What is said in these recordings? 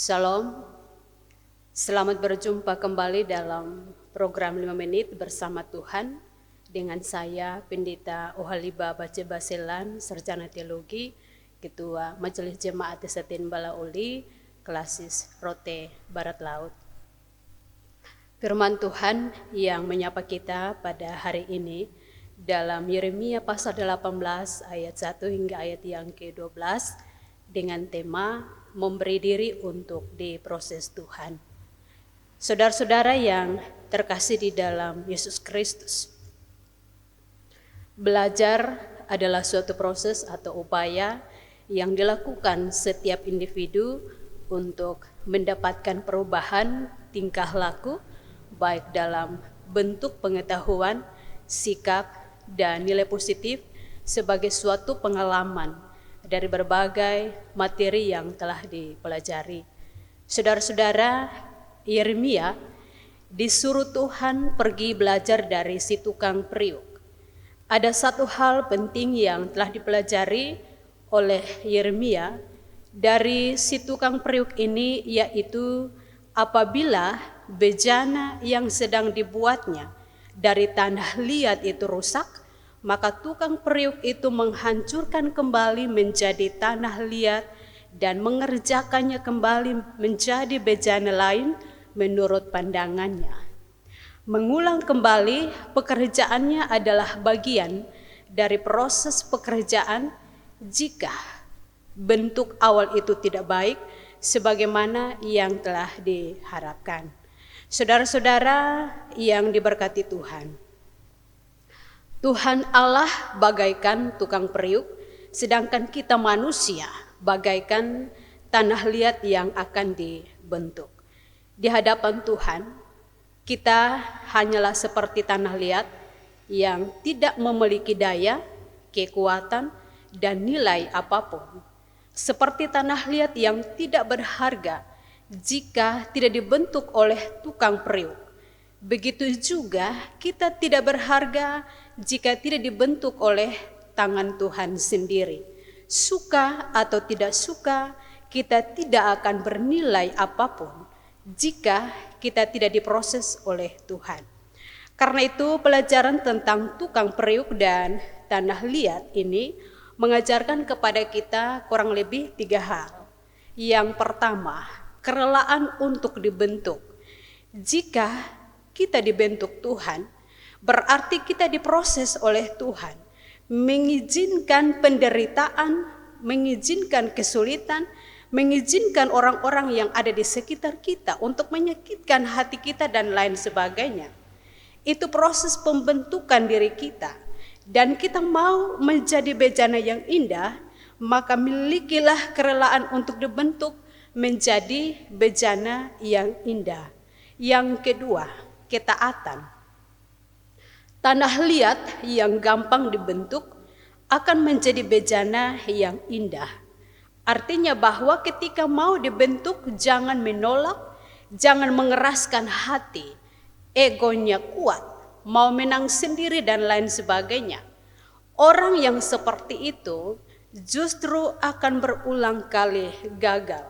Shalom, selamat berjumpa kembali dalam program 5 menit bersama Tuhan dengan saya Pendeta Ohaliba Bace Baselan, Sarjana Teologi, Ketua Majelis Jemaat Setin Balauli, Klasis Rote Barat Laut. Firman Tuhan yang menyapa kita pada hari ini dalam Yeremia pasal 18 ayat 1 hingga ayat yang ke-12 dengan tema memberi diri untuk diproses Tuhan. Saudara-saudara yang terkasih di dalam Yesus Kristus, belajar adalah suatu proses atau upaya yang dilakukan setiap individu untuk mendapatkan perubahan tingkah laku, baik dalam bentuk pengetahuan, sikap, dan nilai positif sebagai suatu pengalaman dari berbagai materi yang telah dipelajari. Saudara-saudara, Yeremia disuruh Tuhan pergi belajar dari si tukang periuk. Ada satu hal penting yang telah dipelajari oleh Yeremia dari si tukang periuk ini, yaitu apabila bejana yang sedang dibuatnya dari tanah liat itu rusak, maka tukang periuk itu menghancurkan kembali menjadi tanah liat dan mengerjakannya kembali menjadi bejana lain menurut pandangannya. Mengulang kembali pekerjaannya adalah bagian dari proses pekerjaan jika bentuk awal itu tidak baik sebagaimana yang telah diharapkan. Saudara-saudara yang diberkati Tuhan, Tuhan Allah bagaikan tukang periuk, sedangkan kita manusia bagaikan tanah liat yang akan dibentuk. Di hadapan Tuhan, kita hanyalah seperti tanah liat yang tidak memiliki daya, kekuatan, dan nilai apapun. Seperti tanah liat yang tidak berharga jika tidak dibentuk oleh tukang periuk. Begitu juga kita tidak berharga jika tidak dibentuk oleh tangan Tuhan sendiri. Suka atau tidak suka, kita tidak akan bernilai apapun jika kita tidak diproses oleh Tuhan. Karena itu pelajaran tentang tukang periuk dan tanah liat ini mengajarkan kepada kita kurang lebih 3 hal. Yang pertama, kerelaan untuk dibentuk. Jika kita dibentuk Tuhan, berarti kita diproses oleh Tuhan, mengizinkan penderitaan, mengizinkan kesulitan, mengizinkan orang-orang yang ada di sekitar kita untuk menyakitkan hati kita dan lain sebagainya. Itu proses pembentukan diri kita, dan kita mau menjadi bejana yang indah, maka milikilah kerelaan untuk dibentuk menjadi bejana yang indah. Yang kedua, ketaatan. Tanah liat yang gampang dibentuk akan menjadi bejana yang indah. Artinya bahwa ketika mau dibentuk, jangan menolak, jangan mengeraskan hati, egonya kuat, mau menang sendiri dan lain sebagainya. Orang yang seperti itu justru akan berulang kali gagal.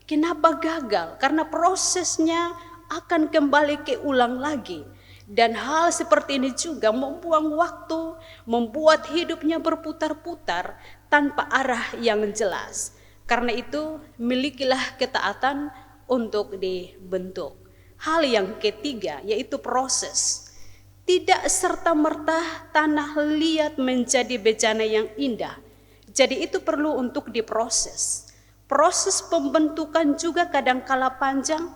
Kenapa gagal? Karena prosesnya akan kembali keulang lagi. Dan hal seperti ini juga membuang waktu, membuat hidupnya berputar-putar tanpa arah yang jelas. Karena itu milikilah ketaatan untuk dibentuk. Hal yang ketiga yaitu proses. Tidak serta-merta tanah liat menjadi bejana yang indah. Jadi itu perlu untuk diproses. Proses pembentukan juga kadangkala panjang,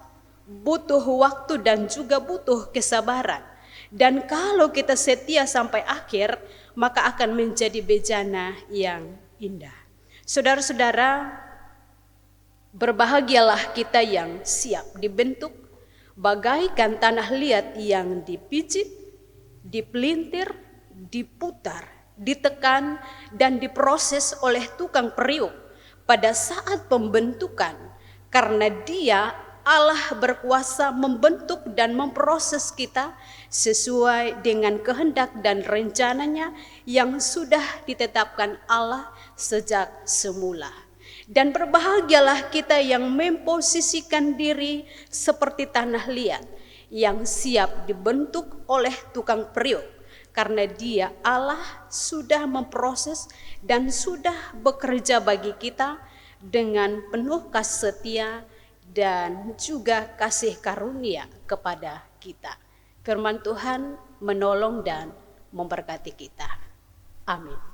butuh waktu dan juga butuh kesabaran. Dan kalau kita setia sampai akhir, maka akan menjadi bejana yang indah. Saudara-saudara, berbahagialah kita yang siap dibentuk bagaikan tanah liat yang dipijit, dipelintir, diputar, ditekan, dan diproses oleh tukang periuk pada saat pembentukan, karena Dia Allah berkuasa membentuk dan memproses kita sesuai dengan kehendak dan rencananya yang sudah ditetapkan Allah sejak semula. Dan berbahagialah kita yang memposisikan diri seperti tanah liat yang siap dibentuk oleh tukang periuk, karena Dia Allah sudah memproses dan sudah bekerja bagi kita dengan penuh kasih setia dan juga kasih karunia kepada kita. Firman Tuhan menolong dan memberkati kita. Amin.